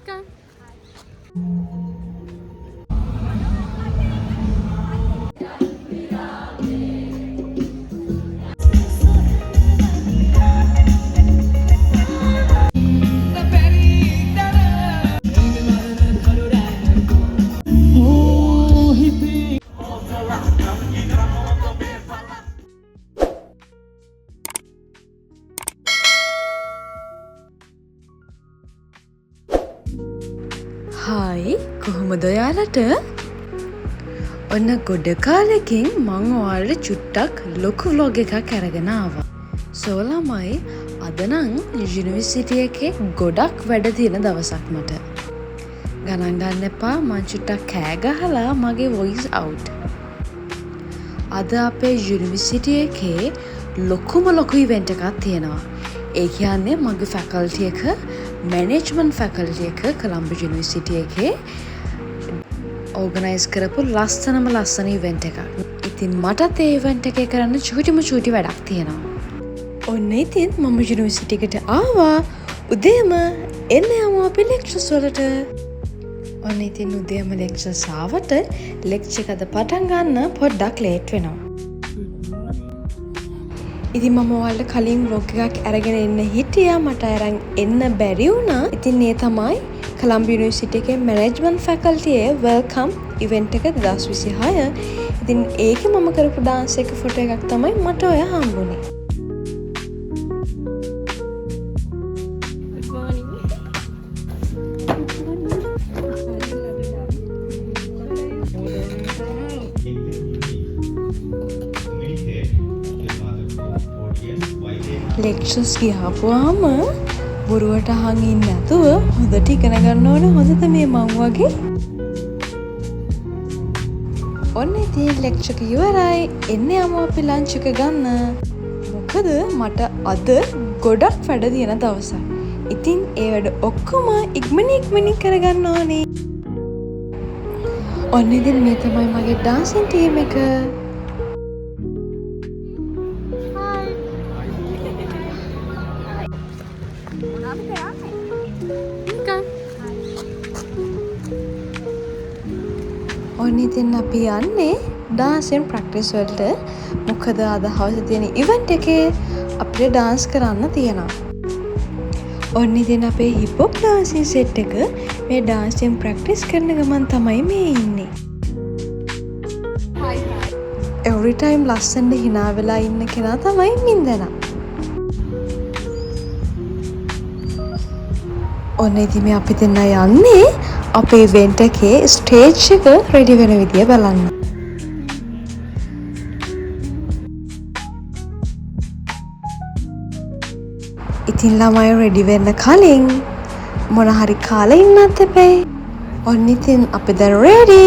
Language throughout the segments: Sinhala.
නිකන්. හායි කොහොමද ඔයාලට? ඔන්න ගොඩ කාලෙකින් මං ඔයාලට චුට්ටක් ලොකු vlog එකක් අරගෙන ආවා. සෝ ළමයි අද නම් යුනිවර්සිටි එකේ ගොඩක් වැඩ තියෙන දවසක් මට. ගණන් ගන්න එපා මං චුට්ටක් කෑ ගහලා මගේ voice out. අද අපේ යුනිවර්සිටි එකේ ලොකු ඉවෙන්ට් එකක් තියෙනවා. ඒ කියන්නේ මගේ ෆැකල්ටි එක මැනේජ්මන්ට් ෆැකල්ටි එක කොළඹ යුනිවර්සිටි එකේ ඕගනයිස් කරපු ලස්සන ඉවෙන්ට් එකක්. ඉතින් මටත් ඒ ඉවෙන්ට් එකේ කරන්න චූටි වැඩක් තියෙනවා. ඔන්න ඉතින් මම යුනිවර්සිටි එකට ආවා. උදේම එන්න යමු අපි ලෙක්චර්ස් වලට. ඔන්න ඉතින් උදේම ලෙක්චර්ස් ආවට ලෙක්චර් එක අද පටන් ගන්න පොඩ්ඩක් ලේට් වෙනවා. ඉතින් මම ඔයාලට කලින් vlog එකක් අරගෙන එන්න හිටියා. මට අරන් එන්න බැරි වුණා. ඉතින් ඒ තමයි කොළඹ යුනිවර්සිටි එකේ මැනේජ්මන්ට් ෆැකල්ටියේ වෙල්කම් ඉවෙන්ට් එක 2026. ඉතින් ඒකේ මම කරපු ඩාන්ස් එක ෆොටෝ එකක් තමයි මට ඔය හම්බුනේ. ලෙක්චර්ස් ගියාපුවාම බොරුවට අහන් ඉන්නේ නැතුව හොඳට ඉගෙන ගන්න ඕනේ. හොඳද මේ මං වගේ? ඔන්න ඉතින් ලෙක්චර් එක ඉවරයි. එන්න යමු අපි ලන්ච් එක ගන්න. මොකද මට අද ගොඩක් වැඩ තියෙන දවසක්. ඉතින් ඒ වැඩ ඔක්කොම ඉක්මනින් කරගන්න ඕනේ. ඔන්න ඉතින් මේ තමයි මගේ ඩාන්සින් ටීම් එක. ඔන්න ඉතින් අපි යන්නේ ඩාන්සින් ප්‍රැක්ටිස් වලට. මොකද අද හවස තියෙන ඉවෙන්ට් එකේ අපිට ඩාන්ස් කරන්න තියෙනවා. ඔන්න ඉතින් අපේ හිප් හොප් ඩාන්සින් සෙට් එක මේ ඩාන්සින් ප්‍රැක්ටිස් කරන ගමන් තමයි මේ ඉන්නේ. every time ලස්සනට hina වෙලා ඉන්න කෙනා තමයි මින්දනා. ඔන්න ඉතින් මේ අපි දෙන්න යන්නේ අපේ ඉවෙන්ට් එකේ ස්ටේජ් එක රෙඩි වෙන විදිය බලන්න. ඉතින් ළමයි රෙඩි වෙන්න කලින් මොන හරි කාලා ඉන්නත් එපේ. ඔන්න ඉතින් අපි දැන් රෙඩි.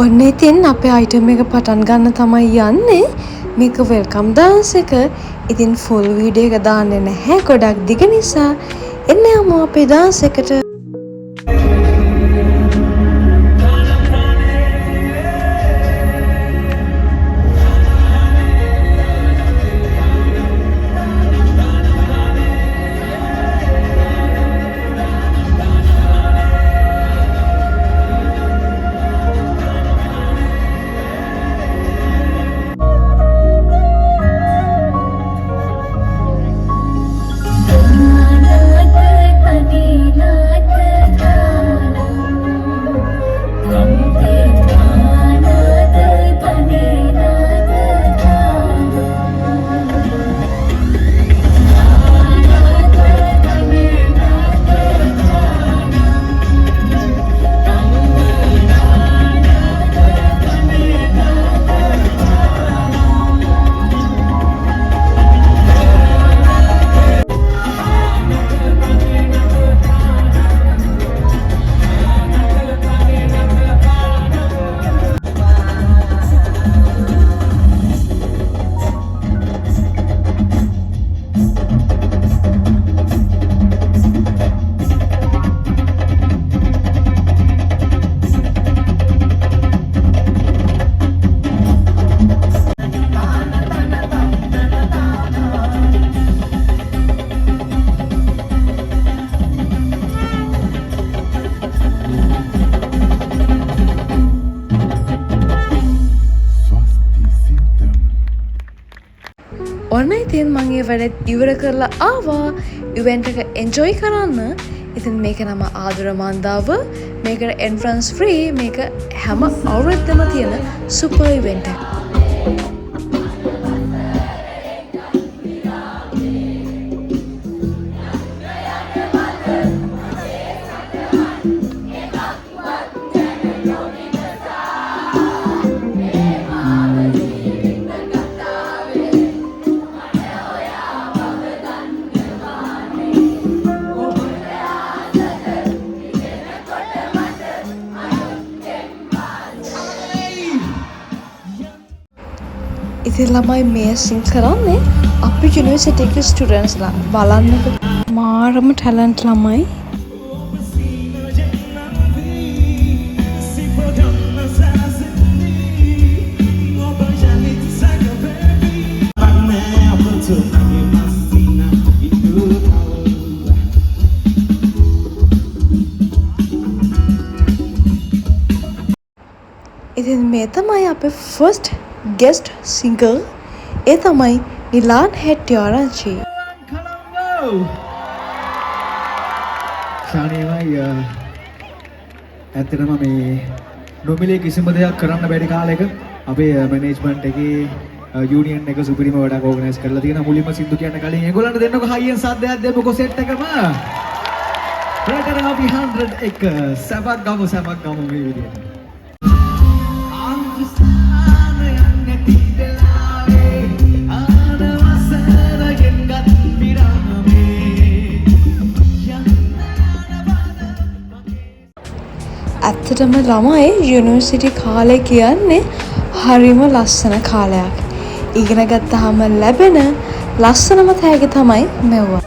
ඔන්න ඉතින් අපේ අයිටම් එක පටන් ගන්න තමයි යන්නේ. මේක වෙල්කම් ඩාන්ස් එක. ඉතින් ෆුල් වීඩියෝ එක දාන්නේ නැහැ ගොඩක් දිග නිසා. එන්න යමු අපේ ඩාන්ස් එකට. Nila වැඩත් ඉවර කරලා ආවා ඉවෙන්ට් එක එන්ජොයි කරන්න. ඉතින් මේක නම ආදුර මන්දාව. මේකට එන්ට්‍රන්ස් ෆ්‍රී. මේක හැම අවුරුද්දම තියෙන සුපර් ඉවෙන්ට් එකක්. ඉතින් ළමයි මේ සිං කරන්නේ අපි යුනිවර්සිටි එකේ ස්ටුඩන්ට්ස්ලා බලන්නක මාරම ටැලන්ට් ළමයි. ඉතින් මේ තමයි අපේ ෆස්ට් guest singer. ඒ තමයි නිලාන් හෙට්ටිආරංචි. ශානීයයි ඇත්තටම මේ නොමිලේ කිසිම දෙයක් කරන්න බැරි කාලෙක අපේ මැනේජ්මන්ට් එකේ යූනියන් එක සුපිරිම වැඩක් ඕගනයිස් කරලා තියෙනවා. මුලින්ම සින්දු කියන්න කලින් ඒගොල්ලන්ට දෙන්නකො හයියෙන් සද්දයක් දෙමුකෝ සෙට් එකම. ප්‍රකට අපි 101 සැපක් ගමු මේ විදිහට. ඇත්තටම ළමයි යුනිවර්සිටි කාලය කියන්නේ හරිම ලස්සන කාලයක්. ඉගෙන ගත්තාම ලැබෙන ලස්සනම තෑගි තමයි මෙව්වා.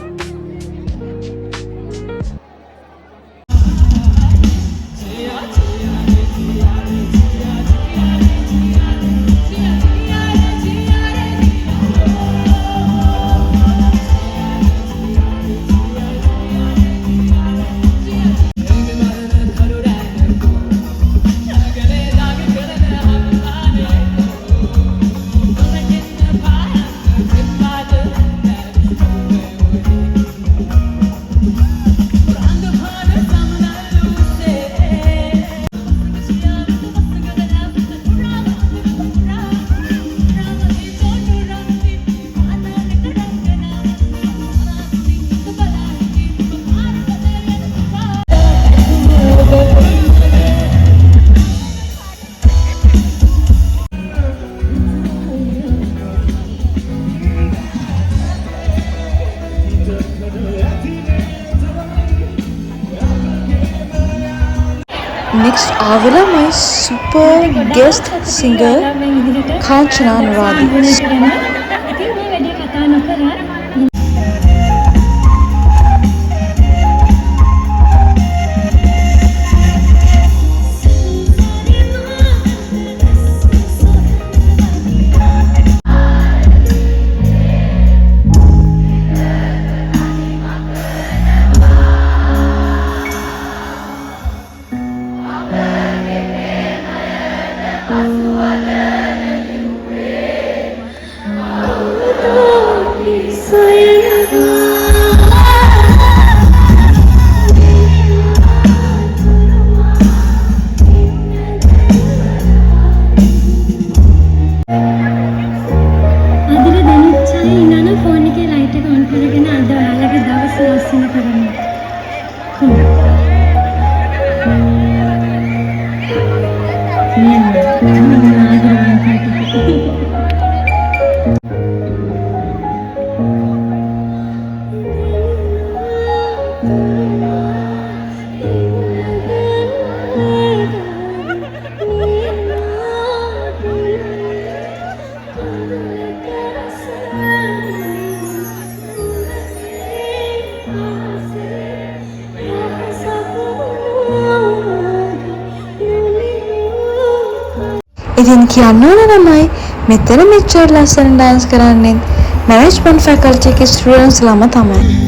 Next ආවෙලා my super guest singer Kanchana අනුරාධි. ඉතින් මේ වැඩි කතා නොකර ඉතින් කියන්න ඕන ළමයි මෙතන මෙච්චර ලස්සන ඩාන්ස් කරන්නේ මැනේජ්මන්ට් ෆැකල්ටි එකේ ස්ටුඩන්ට්ස් ළම තමයි.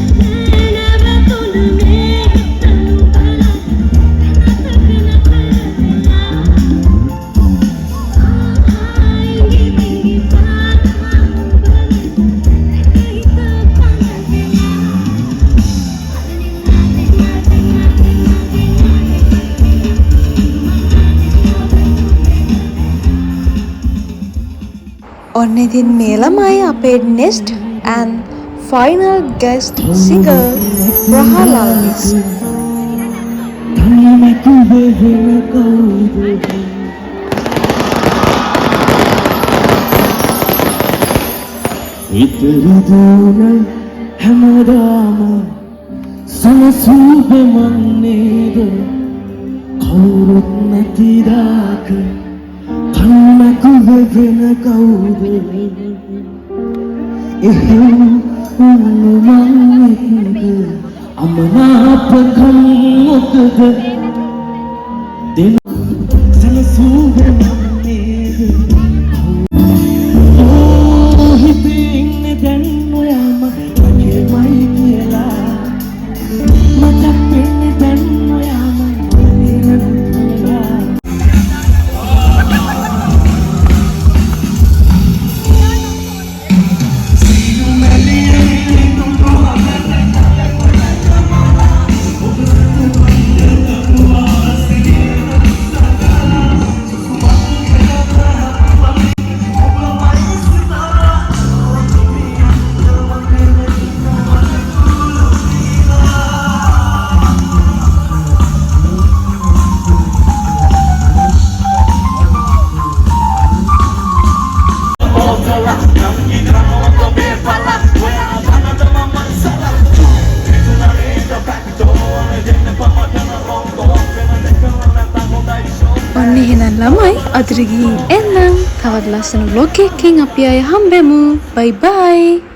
ඔන්න ඉතින් මේ ළමයි අපේ next and final guest singer ප්‍රහලාද. ඉතරුදුන හැමදාම සනසූප මන්නේද කවුරුත් නැතිදාක කන්නකුවගෙන කවුද එහෙම උනුමන්නේද අමනාපකම් මොකද දෙන සනසූප මන්නේද දැන් ඔයාම මගේමයි කියලා මට පෙන්නේ දැන් ඔයාම කියලා ඔන්න එහෙනම් ළමයි අදට ගිහින් එන්නම්. තවත් ලස්සන vlog එකකින් අපි ආයෙ හම්බෙමු. bye bye.